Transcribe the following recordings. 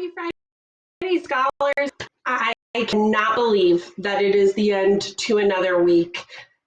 Happy Friday, scholars. I cannot believe that it is the end to another week.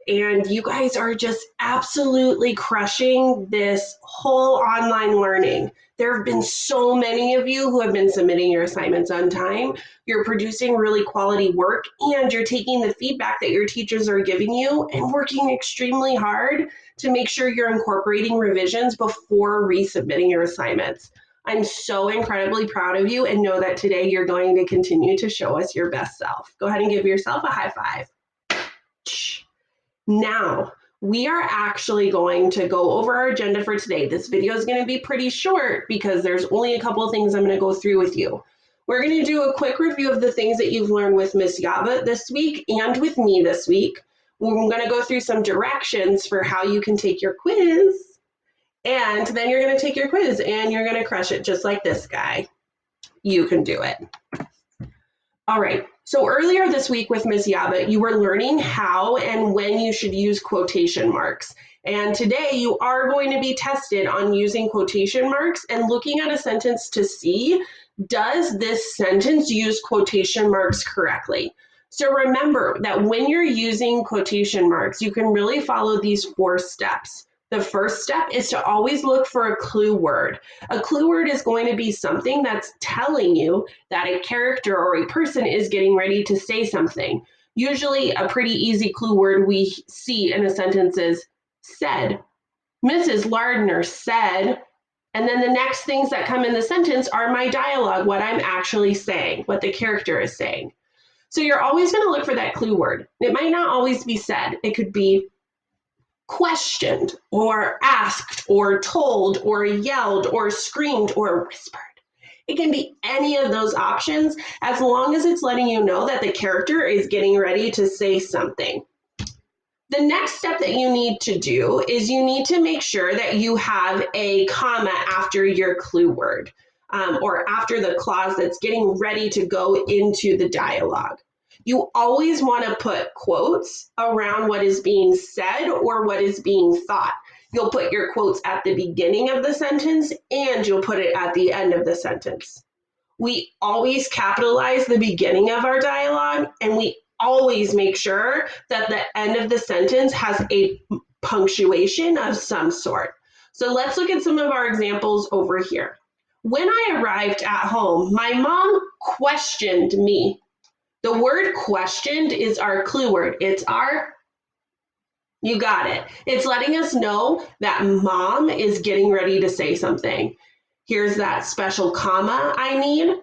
And you guys are just absolutely crushing this whole online learning. There have been so many of you who have been submitting your assignments on time. You're producing really quality work, and you're taking the feedback that your teachers are giving you and working extremely hard to make sure you're incorporating revisions before resubmitting your assignments. I'm so incredibly proud of you, and know that today you're going to continue to show us your best self. Go ahead and give yourself a high five. Now, we are actually going to go over our agenda for today. This video is going to be pretty short because there's only a couple of things I'm going to go through with you. We're going to do a quick review of the things that you've learned with Miss Yaba this week and with me this week. We're going to go through some directions for how you can take your quiz. And then you're going to take your quiz and you're going to crush it just like this guy. You can do it. All right. So earlier this week with Ms. Yaba, you were learning how and when you should use quotation marks. And today you are going to be tested on using quotation marks and looking at a sentence to see, does this sentence use quotation marks correctly? So remember that when you're using quotation marks, you can really follow these 4 steps. The first step is to always look for a clue word. A clue word is going to be something that's telling you that a character or a person is getting ready to say something. Usually a pretty easy clue word we see in a sentence is said. Mrs. Lardner said, and then the next things that come in the sentence are my dialogue, what I'm actually saying, what the character is saying. So you're always going to look for that clue word. It might not always be said. It could be questioned or asked or told or yelled or screamed or whispered. It can be any of those options as long as it's letting you know that the character is getting ready to say something. The next step that you need to do is you need to make sure that you have a comma after your clue word or after the clause that's getting ready to go into the dialogue. You always want to put quotes around what is being said or what is being thought. You'll put your quotes at the beginning of the sentence and you'll put it at the end of the sentence. We always capitalize the beginning of our dialogue, and we always make sure that the end of the sentence has a punctuation of some sort. So let's look at some of our examples over here. When I arrived at home, my mom questioned me. The word questioned is our clue word. It's our, you got it. It's letting us know that mom is getting ready to say something. Here's that special comma I need.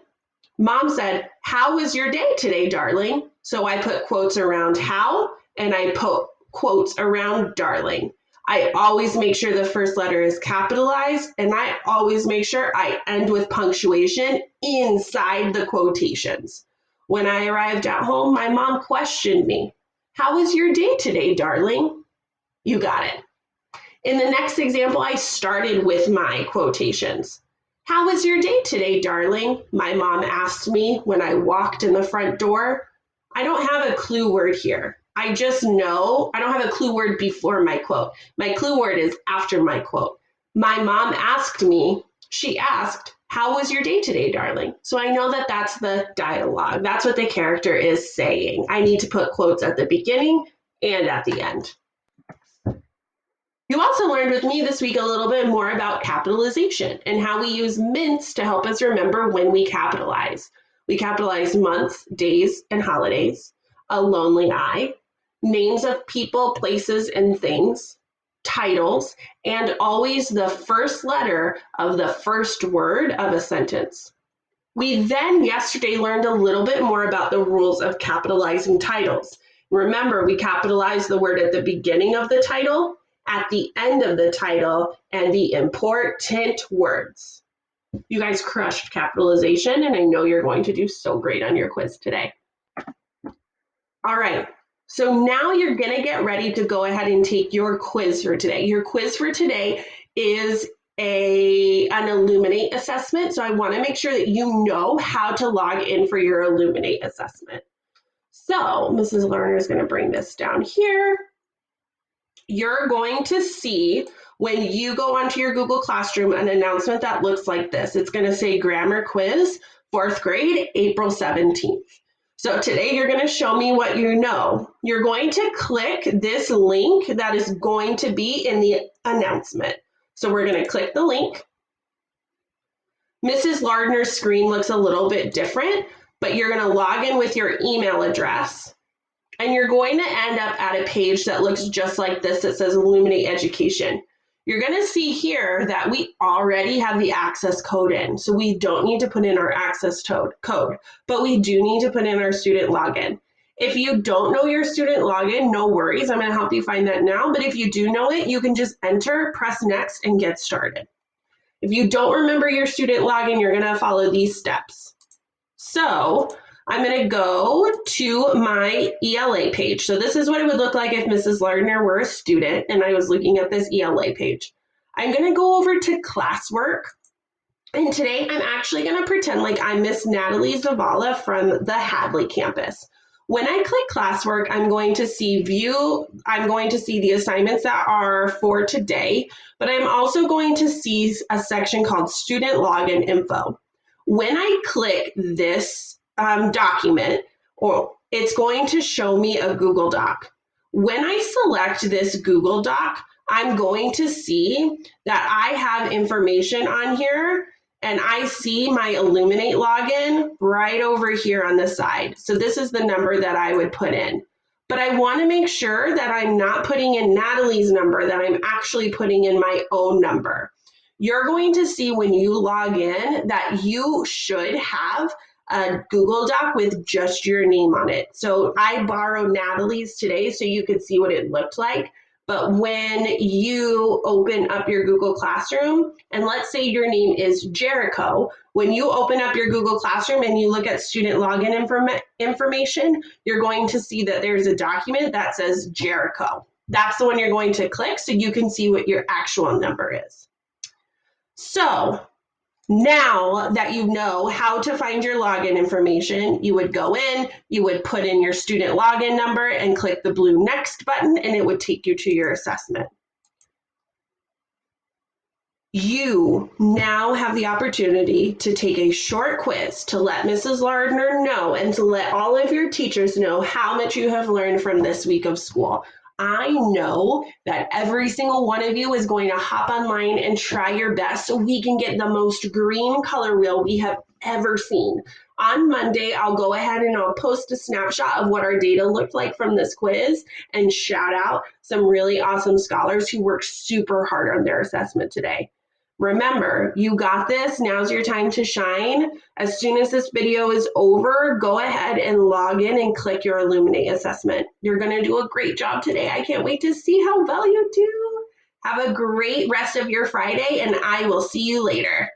Mom said, how was your day today, darling? So I put quotes around how and I put quotes around darling. I always make sure the first letter is capitalized, and I always make sure I end with punctuation inside the quotations. When I arrived at home, my mom questioned me. How was your day today, darling? You got it. In the next example, I started with my quotations. How was your day today, darling? My mom asked me when I walked in the front door. I don't have a clue word here. I just know I don't have a clue word before my quote. My clue word is after my quote. My mom asked me, she asked, how was your day today, darling? So I know that that's the dialogue. That's what the character is saying. I need to put quotes at the beginning and at the end. You also learned with me this week a little bit more about capitalization and how we use mints to help us remember when we capitalize. We capitalize months, days, and holidays, a lonely eye, names of people, places, and things, titles, and always the first letter of the first word of a sentence. We then yesterday learned a little bit more about the rules of capitalizing titles. Remember, we capitalize the word at the beginning of the title, at the end of the title, and the important words. You guys crushed capitalization, and I know you're going to do so great on your quiz today. All right, so now you're going to get ready to go ahead and take your quiz for today. Your quiz for today is an Illuminate assessment, so I want to make sure that you know how to log in for your Illuminate assessment. So Mrs. Lerner is going to bring this down here. You're going to see When you go onto your Google Classroom, an announcement that looks like this, it's going to say grammar quiz, 4th grade, April 17th. So today you're going to show me what you know. You're going to click this link that is going to be in the announcement. So we're going to click the link. Mrs. Lardner's screen looks a little bit different, but you're going to log in with your email address. And you're going to end up at a page that looks just like this that says Illuminate Education. You're going to see here that we already have the access code in, so we don't need to put in our access code, but we do need to put in our student login. If you don't know your student login, no worries, I'm going to help you find that now, but if you do know it, you can just enter, press next, and get started. If you don't remember your student login, you're going to follow these steps. So I'm going to go to my ELA page. So this is what it would look like if Mrs. Lardner were a student and I was looking at this ELA page. I'm going to go over to classwork. And today I'm actually going to pretend like I'm Miss Natalie Zavala from the Hadley campus. When I click classwork, I'm going to see the assignments that are for today, but I'm also going to see a section called student login info. When I click this document, or it's going to show me a Google Doc. When I select this Google Doc, I'm going to see that I have information on here, and I see my Illuminate login right over here on the side. So this is the number that I would put in. But I want to make sure that I'm not putting in Natalie's number, that I'm actually putting in my own number. You're going to see when you log in that you should have a Google Doc with just your name on it. So I borrowed Natalie's today so you could see what it looked like. But when you open up your Google Classroom, and let's say your name is Jericho, when you open up your Google Classroom and you look at student login information, you're going to see that there's a document that says Jericho. That's the one you're going to click so you can see what your actual number is. So now that you know how to find your login information, you would go in, you would put in your student login number and click the blue next button, and it would take you to your assessment. You now have the opportunity to take a short quiz to let Mrs. Lardner know and to let all of your teachers know how much you have learned from this week of school. I know that every single one of you is going to hop online and try your best so we can get the most green color wheel we have ever seen. On Monday, I'll go ahead and I'll post a snapshot of what our data looked like from this quiz and shout out some really awesome scholars who worked super hard on their assessment today. Remember, you got this. Now's your time to shine. As soon as this video is over, go ahead and log in and click your Illuminate assessment. You're going to do a great job today. I can't wait to see how well you do. Have a great rest of your Friday, and I will see you later.